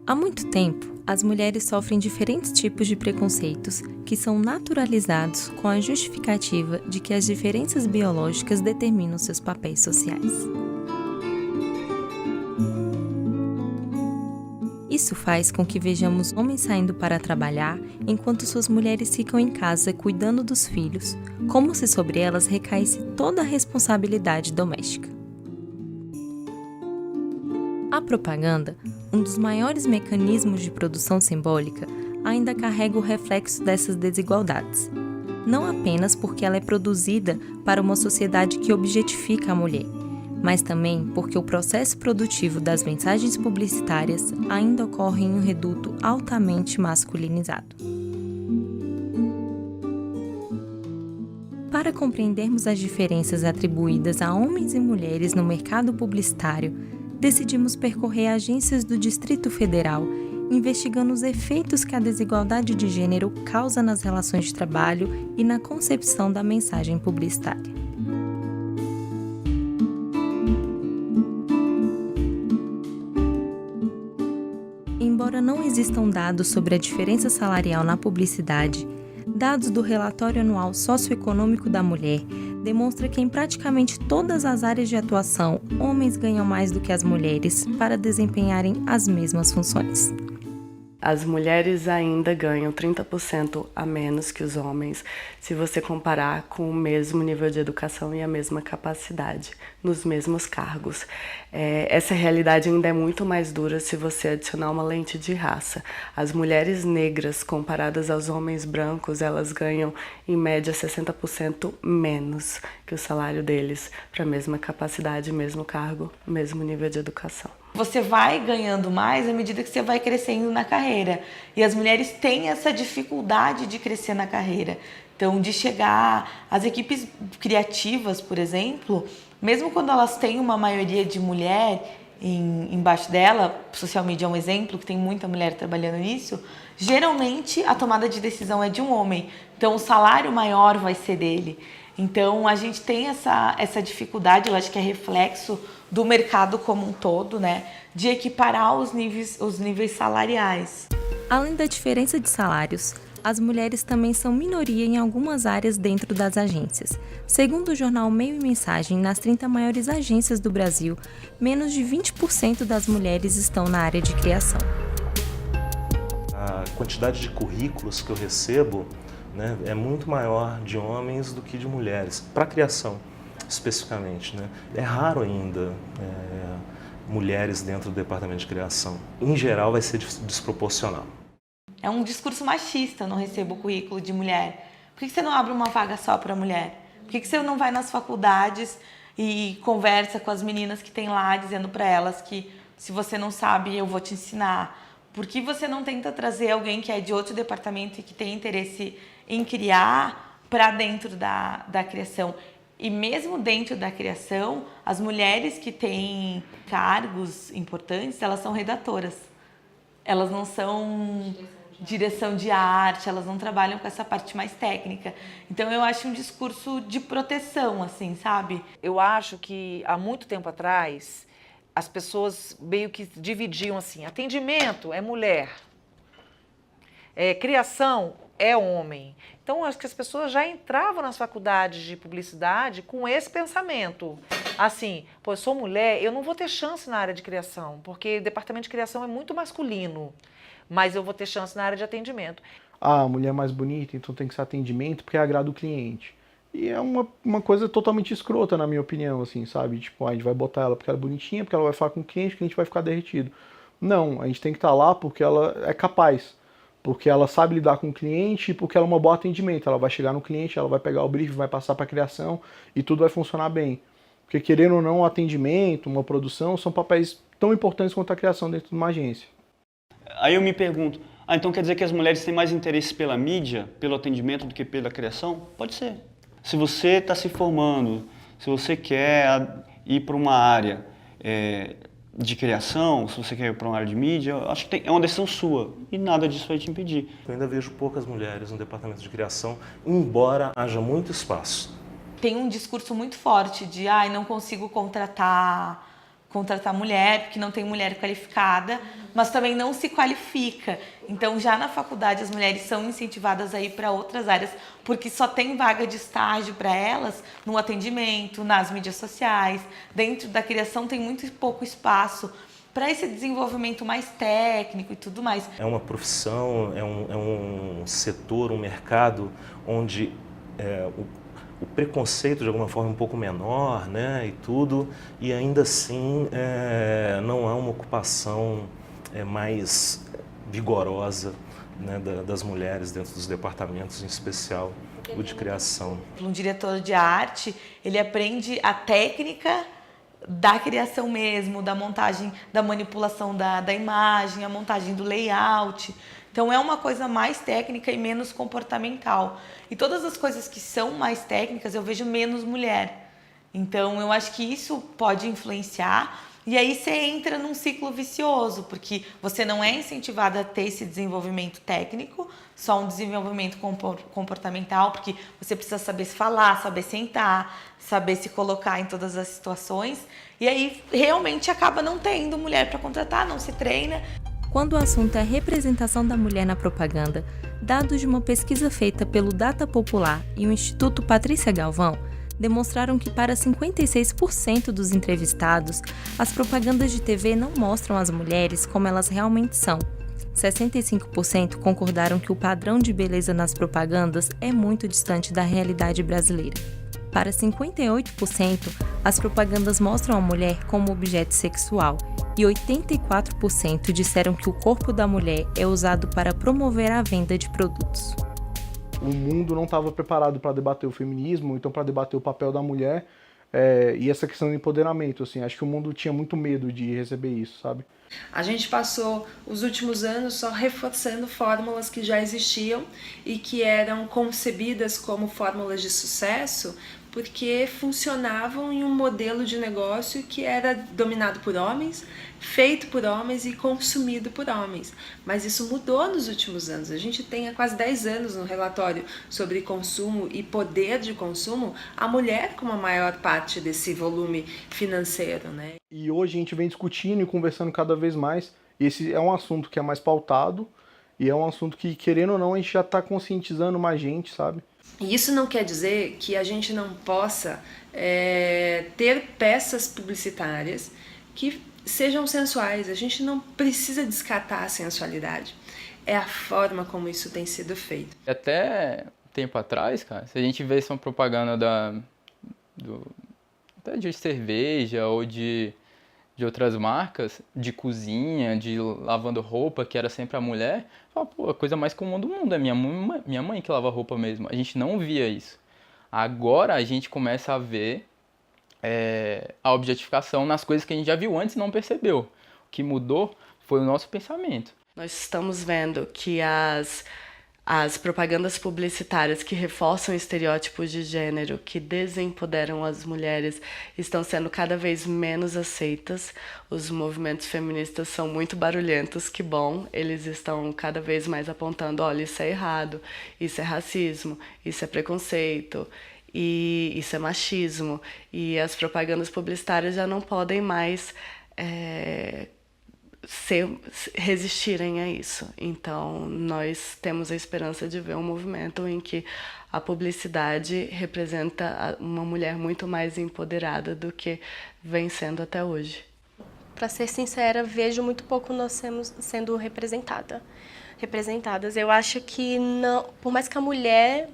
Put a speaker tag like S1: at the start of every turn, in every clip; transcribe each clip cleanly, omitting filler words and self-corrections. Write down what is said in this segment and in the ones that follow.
S1: Há muito tempo, as mulheres sofrem diferentes tipos de preconceitos que são naturalizados com a justificativa de que as diferenças biológicas determinam seus papéis sociais. Isso faz com que vejamos homens saindo para trabalhar enquanto suas mulheres ficam em casa cuidando dos filhos, como se sobre elas recaísse toda a responsabilidade doméstica. A propaganda, um dos maiores mecanismos de produção simbólica, ainda carrega o reflexo dessas desigualdades. Não apenas porque ela é produzida para uma sociedade que objetifica a mulher, mas também porque o processo produtivo das mensagens publicitárias ainda ocorre em um reduto altamente masculinizado. Para compreendermos as diferenças atribuídas a homens e mulheres no mercado publicitário, decidimos percorrer agências do Distrito Federal, investigando os efeitos que a desigualdade de gênero causa nas relações de trabalho e na concepção da mensagem publicitária. Embora não existam dados sobre a diferença salarial na publicidade, dados do Relatório Anual Socioeconômico da Mulher demonstra que em praticamente todas as áreas de atuação, homens ganham mais do que as mulheres para desempenharem as mesmas funções.
S2: As mulheres ainda ganham 30% a menos que os homens, se você comparar com o mesmo nível de educação e a mesma capacidade, nos mesmos cargos. Essa realidade ainda é muito mais dura se você adicionar uma lente de raça. As mulheres negras, comparadas aos homens brancos, elas ganham, em média, 60% menos que o salário deles, para a mesma capacidade, mesmo cargo, mesmo nível de educação.
S3: Você vai ganhando mais à medida que você vai crescendo na carreira. E as mulheres têm essa dificuldade de crescer na carreira. Então, de chegar... As equipes criativas, por exemplo, mesmo quando elas têm uma maioria de mulher embaixo dela, social media é um exemplo, que tem muita mulher trabalhando nisso, geralmente a tomada de decisão é de um homem. Então, o salário maior vai ser dele. Então, a gente tem essa dificuldade, eu acho que é reflexo do mercado como um todo, né, de equiparar os níveis salariais.
S1: Além da diferença de salários, as mulheres também são minoria em algumas áreas dentro das agências. Segundo o jornal Meio e Mensagem, nas 30 maiores agências do Brasil, menos de 20% das mulheres estão na área de criação.
S4: A quantidade de currículos que eu recebo, né, é muito maior de homens do que de mulheres, para a criação especificamente, né? É raro ainda mulheres dentro do departamento de criação. Em geral vai ser desproporcional.
S3: É um discurso machista, eu não recebo currículo de mulher. Por que você não abre uma vaga só para mulher? Por que você não vai nas faculdades e conversa com as meninas que tem lá, dizendo para elas que se você não sabe, eu vou te ensinar? Por que você não tenta trazer alguém que é de outro departamento e que tem interesse em criar para dentro da criação? E mesmo dentro da criação, as mulheres que têm cargos importantes, elas são redatoras. Elas não são direção de arte, elas não trabalham com essa parte mais técnica. Então eu acho um discurso de proteção, assim, sabe?
S5: Eu acho que há muito tempo atrás, as pessoas meio que dividiam assim, atendimento é mulher, criação é homem. Então, acho que as pessoas já entravam nas faculdades de publicidade com esse pensamento. Assim, pô, eu sou mulher, eu não vou ter chance na área de criação, porque o departamento de criação é muito masculino, mas eu vou ter chance na área de atendimento.
S6: Ah, a mulher é mais bonita, então tem que ser atendimento porque agrada o cliente. E é uma coisa totalmente escrota, na minha opinião, assim, sabe? Tipo, a gente vai botar ela porque ela é bonitinha, porque ela vai falar com o cliente vai ficar derretido. Não, a gente tem que estar lá porque ela é capaz. Porque ela sabe lidar com o cliente e porque ela é uma boa atendimento. Ela vai chegar no cliente, ela vai pegar o brief, vai passar para a criação e tudo vai funcionar bem. Porque querendo ou não, um atendimento, uma produção, são papéis tão importantes quanto a criação dentro de uma agência.
S7: Aí eu me pergunto, então quer dizer que as mulheres têm mais interesse pela mídia, pelo atendimento do que pela criação? Pode ser. Se você está se formando, se você quer ir para uma área de criação, se você quer ir para uma área de mídia, eu acho que é uma decisão sua e nada disso vai te impedir.
S4: Eu ainda vejo poucas mulheres no departamento de criação, embora haja muito espaço.
S3: Tem um discurso muito forte de não consigo contratar contratar mulher, porque não tem mulher qualificada, mas também não se qualifica. Então, já na faculdade, as mulheres são incentivadas a ir para outras áreas, porque só tem vaga de estágio para elas no atendimento, nas mídias sociais. Dentro da criação tem muito pouco espaço para esse desenvolvimento mais técnico e tudo mais.
S4: É uma profissão, é um setor, um mercado onde o preconceito de alguma forma é um pouco menor, né, e tudo, e ainda assim não há uma ocupação mais vigorosa, né, das mulheres dentro dos departamentos, em especial o de criação.
S3: Um diretor de arte, ele aprende a técnica da criação mesmo, da montagem, da manipulação da imagem, a montagem do layout. Então é uma coisa mais técnica e menos comportamental. E todas as coisas que são mais técnicas eu vejo menos mulher. Então eu acho que isso pode influenciar. E aí você entra num ciclo vicioso, porque você não é incentivada a ter esse desenvolvimento técnico, só um desenvolvimento comportamental, porque você precisa saber se falar, saber sentar, saber se colocar em todas as situações. E aí realmente acaba não tendo mulher para contratar, não se treina.
S1: Quando o assunto é representação da mulher na propaganda, dados de uma pesquisa feita pelo Data Popular e o Instituto Patrícia Galvão demonstraram que para 56% dos entrevistados, as propagandas de TV não mostram as mulheres como elas realmente são. 65% concordaram que o padrão de beleza nas propagandas é muito distante da realidade brasileira. Para 58%, as propagandas mostram a mulher como objeto sexual e 84% disseram que o corpo da mulher é usado para promover a venda de produtos.
S6: O mundo não estava preparado para debater o feminismo, então para debater o papel da mulher e essa questão do empoderamento. Assim, acho que o mundo tinha muito medo de receber isso, sabe?
S8: A gente passou os últimos anos só reforçando fórmulas que já existiam e que eram concebidas como fórmulas de sucesso porque funcionavam em um modelo de negócio que era dominado por homens, feito por homens e consumido por homens. Mas isso mudou nos últimos anos. A gente tem há quase 10 anos no relatório sobre consumo e poder de consumo, a mulher como a maior parte desse volume financeiro, né?
S6: E hoje a gente vem discutindo e conversando cada vez mais. E esse é um assunto que é mais pautado e é um assunto que, querendo ou não, a gente já está conscientizando mais gente, sabe?
S8: E isso não quer dizer que a gente não possa ter peças publicitárias que sejam sensuais. A gente não precisa descartar a sensualidade. É a forma como isso tem sido feito.
S9: Até tempo atrás, cara, se a gente vê uma propaganda até de cerveja ou de outras marcas, de cozinha, de lavando roupa, que era sempre a mulher, fala, pô, a coisa mais comum do mundo é minha mãe que lava roupa mesmo. A gente não via isso. Agora a gente começa a ver a objetificação nas coisas que a gente já viu antes e não percebeu. O que mudou foi o nosso pensamento.
S2: Nós estamos vendo que as propagandas publicitárias que reforçam estereótipos de gênero, que desempoderam as mulheres, estão sendo cada vez menos aceitas. Os movimentos feministas são muito barulhentos, que bom, eles estão cada vez mais apontando, olha, isso é errado, isso é racismo, isso é preconceito, e isso é machismo. E as propagandas publicitárias já não podem mais resistirem a isso. Então, nós temos a esperança de ver um movimento em que a publicidade representa uma mulher muito mais empoderada do que vem sendo até hoje.
S10: Para ser sincera, vejo muito pouco nós sendo representadas. Eu acho que, não, por mais que a mulher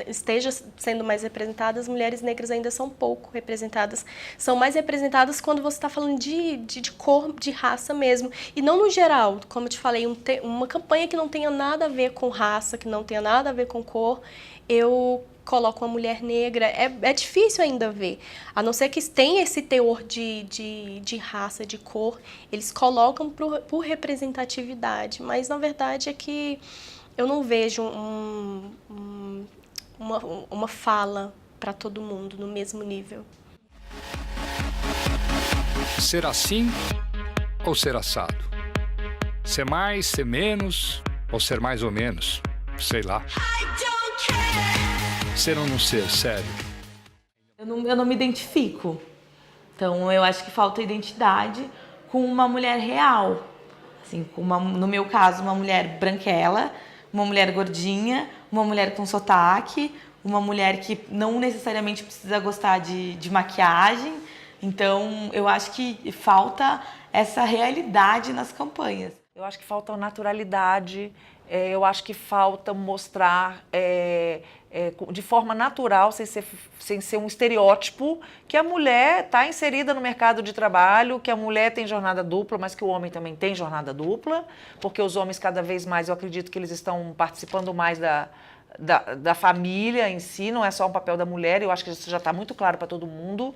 S10: esteja sendo mais representada, as mulheres negras ainda são pouco representadas. São mais representadas quando você está falando de cor, de raça mesmo. E não no geral, como eu te falei, uma campanha que não tenha nada a ver com raça, que não tenha nada a ver com cor, eu coloco uma mulher negra. É difícil ainda ver. A não ser que tenha esse teor de raça, de cor, eles colocam por representatividade. Mas, na verdade, é que eu não vejo uma fala para todo mundo no mesmo nível.
S11: Ser assim ou ser assado? Ser mais, ser menos ou ser mais ou menos? Sei lá. Ser ou não ser, sério?
S3: Eu não me identifico. Então, eu acho que falta identidade com uma mulher real. Assim, no meu caso, uma mulher branquela, uma mulher gordinha, uma mulher com sotaque, uma mulher que não necessariamente precisa gostar de maquiagem. Então, eu acho que falta essa realidade nas campanhas.
S5: Eu acho que falta naturalidade, eu acho que falta mostrar de forma natural, sem ser um estereótipo, que a mulher está inserida no mercado de trabalho, que a mulher tem jornada dupla, mas que o homem também tem jornada dupla, porque os homens cada vez mais, eu acredito que eles estão participando mais da família em si, não é só um papel da mulher, eu acho que isso já está muito claro para todo mundo.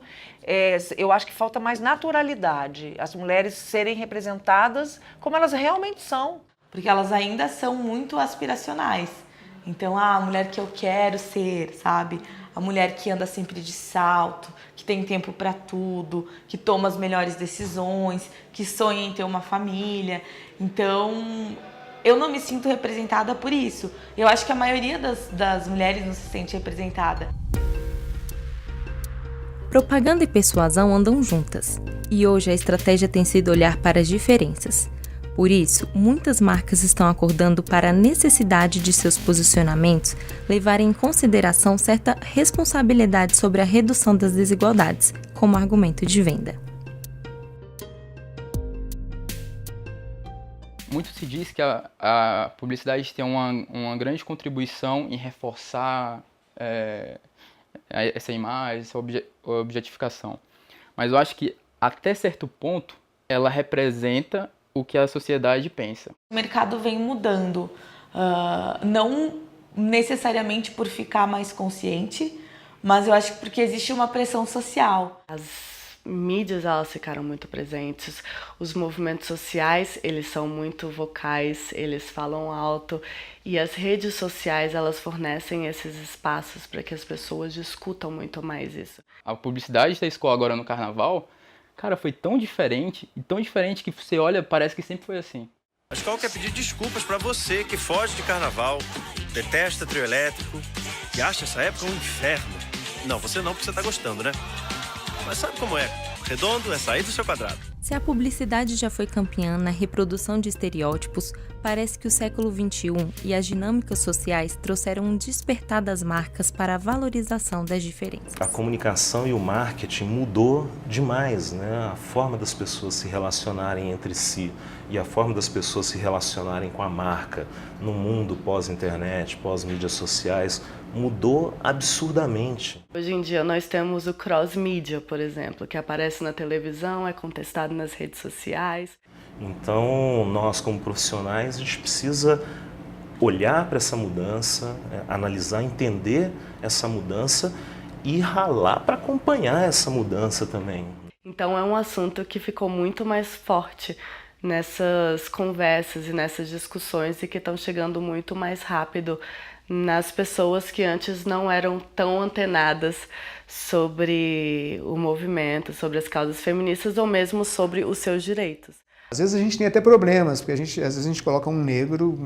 S5: Eu acho que falta mais naturalidade, as mulheres serem representadas como elas realmente são.
S3: Porque elas ainda são muito aspiracionais. Então, a mulher que eu quero ser, sabe? A mulher que anda sempre de salto, que tem tempo para tudo, que toma as melhores decisões, que sonha em ter uma família. Então, eu não me sinto representada por isso. Eu acho que a maioria das mulheres não se sente representada.
S1: Propaganda e persuasão andam juntas, e hoje a estratégia tem sido olhar para as diferenças. Por isso, muitas marcas estão acordando para a necessidade de seus posicionamentos levarem em consideração certa responsabilidade sobre a redução das desigualdades, como argumento de venda.
S9: Muito se diz que a publicidade tem uma grande contribuição em reforçar essa imagem, essa objetificação. Mas eu acho que, até certo ponto, ela representa o que a sociedade pensa.
S3: O mercado vem mudando, não necessariamente por ficar mais consciente, mas eu acho que porque existe uma pressão social.
S2: As mídias, elas ficaram muito presentes, os movimentos sociais, eles são muito vocais, eles falam alto, e as redes sociais, elas fornecem esses espaços para que as pessoas discutam muito mais isso.
S9: A publicidade da escola agora no carnaval, cara, foi tão diferente, e tão diferente que você olha, parece que sempre foi assim.
S12: A escola quer pedir desculpas para você que foge de carnaval, detesta trio elétrico, que acha essa época um inferno. Não, você não, porque você tá gostando, né? Mas sabe como é? Redondo é sair do seu quadrado.
S1: Se a publicidade já foi campeã na reprodução de estereótipos, parece que o século XXI e as dinâmicas sociais trouxeram um despertar das marcas para a valorização das diferenças.
S4: A comunicação e o marketing mudou demais, né? A forma das pessoas se relacionarem entre si e a forma das pessoas se relacionarem com a marca no mundo pós-internet, pós-mídias sociais, mudou absurdamente.
S2: Hoje em dia nós temos o cross-mídia, por exemplo, que aparece na televisão, é contestado nas redes sociais.
S4: Então, nós como profissionais, a gente precisa olhar para essa mudança, analisar, entender essa mudança e ralar para acompanhar essa mudança também.
S2: Então é um assunto que ficou muito mais forte nessas conversas e nessas discussões e que estão chegando muito mais rápido nas pessoas que antes não eram tão antenadas sobre o movimento, sobre as causas feministas ou mesmo sobre os seus direitos.
S13: Às vezes a gente tem até problemas, porque às vezes a gente coloca um negro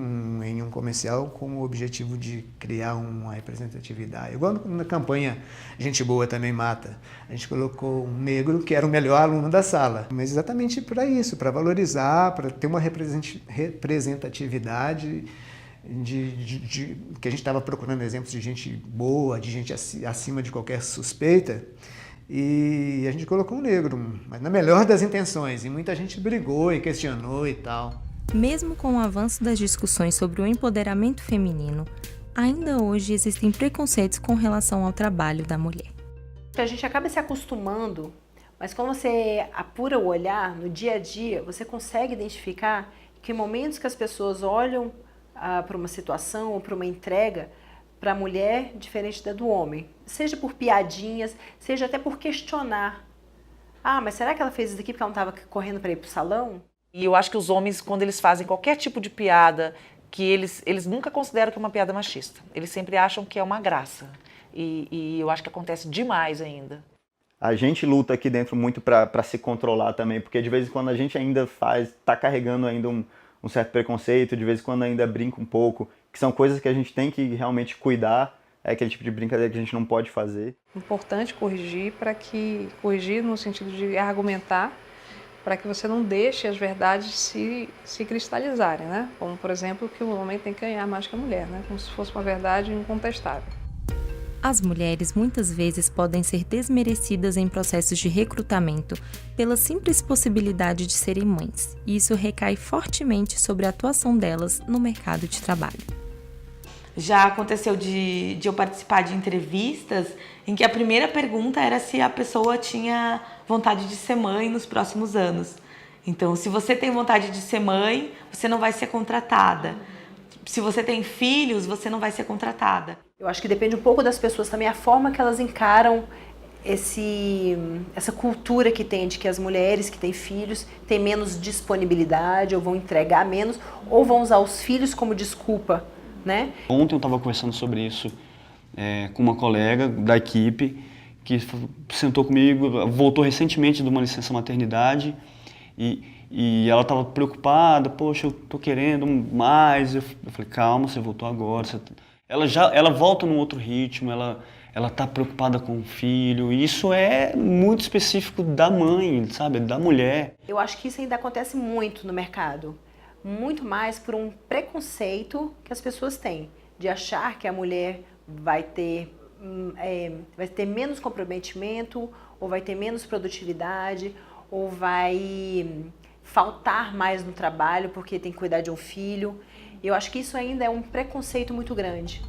S13: em um comercial com o objetivo de criar uma representatividade. Igual na campanha Gente Boa Também Mata. A gente colocou um negro que era o melhor aluno da sala. Mas exatamente para isso, para valorizar, para ter uma representatividade que a gente estava procurando exemplos de gente boa, de gente acima de qualquer suspeita. E a gente colocou um negro, mas na melhor das intenções, e muita gente brigou e questionou e tal.
S1: Mesmo com o avanço das discussões sobre o empoderamento feminino, ainda hoje existem preconceitos com relação ao trabalho da mulher.
S14: A gente acaba se acostumando, mas quando você apura o olhar no dia a dia, você consegue identificar que em momentos que as pessoas olham para uma situação ou para uma entrega, para a mulher diferente da do homem, seja por piadinhas, seja até por questionar. Ah, mas será que ela fez isso aqui porque ela não estava correndo para ir para o salão?
S5: E eu acho que os homens, quando eles fazem qualquer tipo de piada, que eles nunca consideram que é uma piada machista. Eles sempre acham que é uma graça. E eu acho que acontece demais ainda.
S7: A gente luta aqui dentro muito para se controlar também, porque de vez em quando a gente ainda está carregando ainda um certo preconceito, de vez em quando ainda brinca um pouco, que são coisas que a gente tem que realmente cuidar, é aquele tipo de brincadeira que a gente não pode fazer.
S15: Importante corrigir no sentido de argumentar, para que você não deixe as verdades se cristalizarem, né? Como, por exemplo, que o homem tem que ganhar mais que a mulher, né? Como se fosse uma verdade incontestável.
S1: As mulheres muitas vezes podem ser desmerecidas em processos de recrutamento pela simples possibilidade de serem mães, e isso recai fortemente sobre a atuação delas no mercado de trabalho.
S3: Já aconteceu de eu participar de entrevistas em que a primeira pergunta era se a pessoa tinha vontade de ser mãe nos próximos anos. Então, se você tem vontade de ser mãe, você não vai ser contratada. Se você tem filhos, você não vai ser contratada.
S14: Eu acho que depende um pouco das pessoas também, a forma que elas encaram essa cultura que tem de que as mulheres que têm filhos têm menos disponibilidade, ou vão entregar menos, ou vão usar os filhos como desculpa, né?
S7: Ontem eu estava conversando sobre isso com uma colega da equipe que sentou comigo, voltou recentemente de uma licença maternidade e ela estava preocupada, poxa, eu estou querendo mais. Eu falei, calma, você voltou agora. Ela volta num outro ritmo, ela está preocupada com o filho. E isso é muito específico da mãe, sabe, da mulher.
S14: Eu acho que isso ainda acontece muito no mercado. Muito mais por um preconceito que as pessoas têm, de achar que a mulher vai ter menos comprometimento, ou vai ter menos produtividade, ou vai faltar mais no trabalho porque tem que cuidar de um filho. Eu acho que isso ainda é um preconceito muito grande.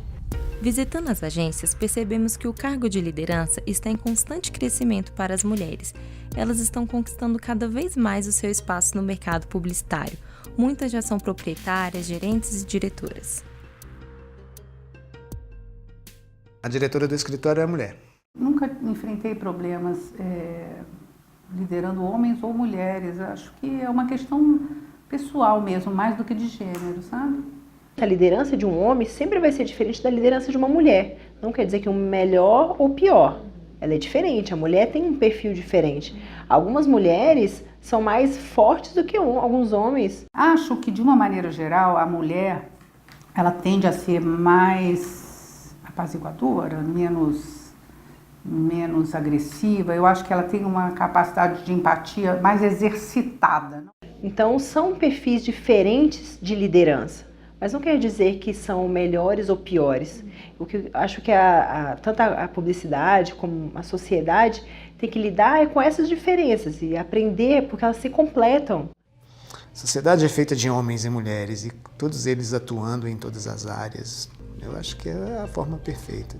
S1: Visitando as agências, percebemos que o cargo de liderança está em constante crescimento para as mulheres. Elas estão conquistando cada vez mais o seu espaço no mercado publicitário. Muitas já são proprietárias, gerentes e diretoras.
S13: A diretora do escritório é a mulher.
S16: Nunca enfrentei problemas liderando homens ou mulheres. Acho que é uma questão pessoal mesmo, mais do que de gênero, sabe?
S14: A liderança de um homem sempre vai ser diferente da liderança de uma mulher. Não quer dizer que um melhor ou pior. Ela é diferente, a mulher tem um perfil diferente. Algumas mulheres são mais fortes do que alguns homens.
S16: Acho que, de uma maneira geral, a mulher ela tende a ser mais apaziguadora, menos agressiva. Eu acho que ela tem uma capacidade de empatia mais exercitada.
S14: Então, são perfis diferentes de liderança. Mas não quer dizer que são melhores ou piores. O que eu acho que tanto a publicidade como a sociedade tem que lidar com essas diferenças e aprender porque elas se completam.
S13: A sociedade é feita de homens e mulheres e todos eles atuando em todas as áreas. Eu acho que é a forma perfeita.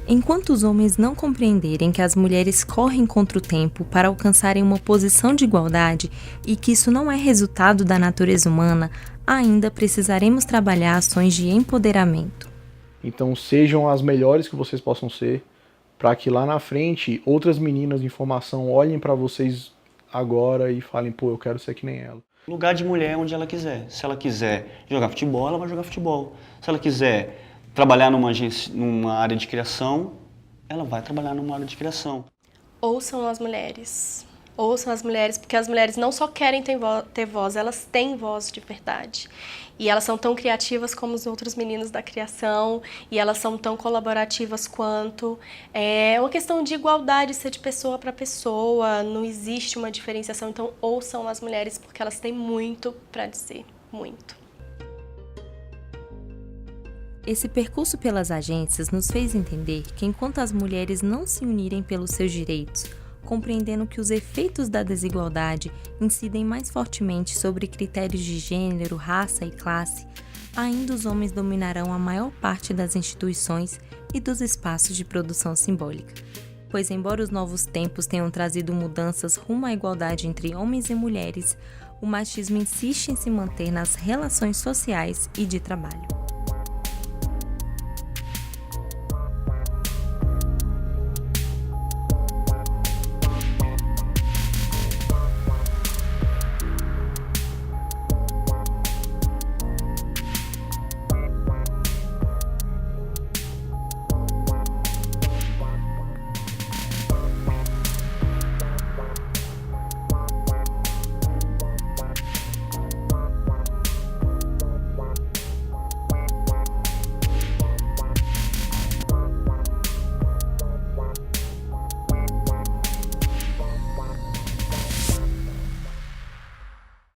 S1: Enquanto os homens não compreenderem que as mulheres correm contra o tempo para alcançarem uma posição de igualdade e que isso não é resultado da natureza humana, ainda precisaremos trabalhar ações de empoderamento.
S6: Então sejam as melhores que vocês possam ser, para que lá na frente outras meninas de formação olhem para vocês agora e falem, pô, eu quero ser que nem ela.
S7: Lugar de mulher é onde ela quiser. Se ela quiser jogar futebol, ela vai jogar futebol. Se ela quiser trabalhar numa área de criação, ela vai trabalhar numa área de criação.
S10: Ouçam as mulheres. Ouçam as mulheres, porque as mulheres não só querem ter voz, elas têm voz de verdade. E elas são tão criativas como os outros meninos da criação, e elas são tão colaborativas quanto. É uma questão de igualdade, ser de pessoa para pessoa, não existe uma diferenciação. Então, ouçam as mulheres, porque elas têm muito para dizer, muito.
S1: Esse percurso pelas agências nos fez entender que enquanto as mulheres não se unirem pelos seus direitos, compreendendo que os efeitos da desigualdade incidem mais fortemente sobre critérios de gênero, raça e classe, ainda os homens dominarão a maior parte das instituições e dos espaços de produção simbólica. Pois embora os novos tempos tenham trazido mudanças rumo à igualdade entre homens e mulheres, o machismo insiste em se manter nas relações sociais e de trabalho.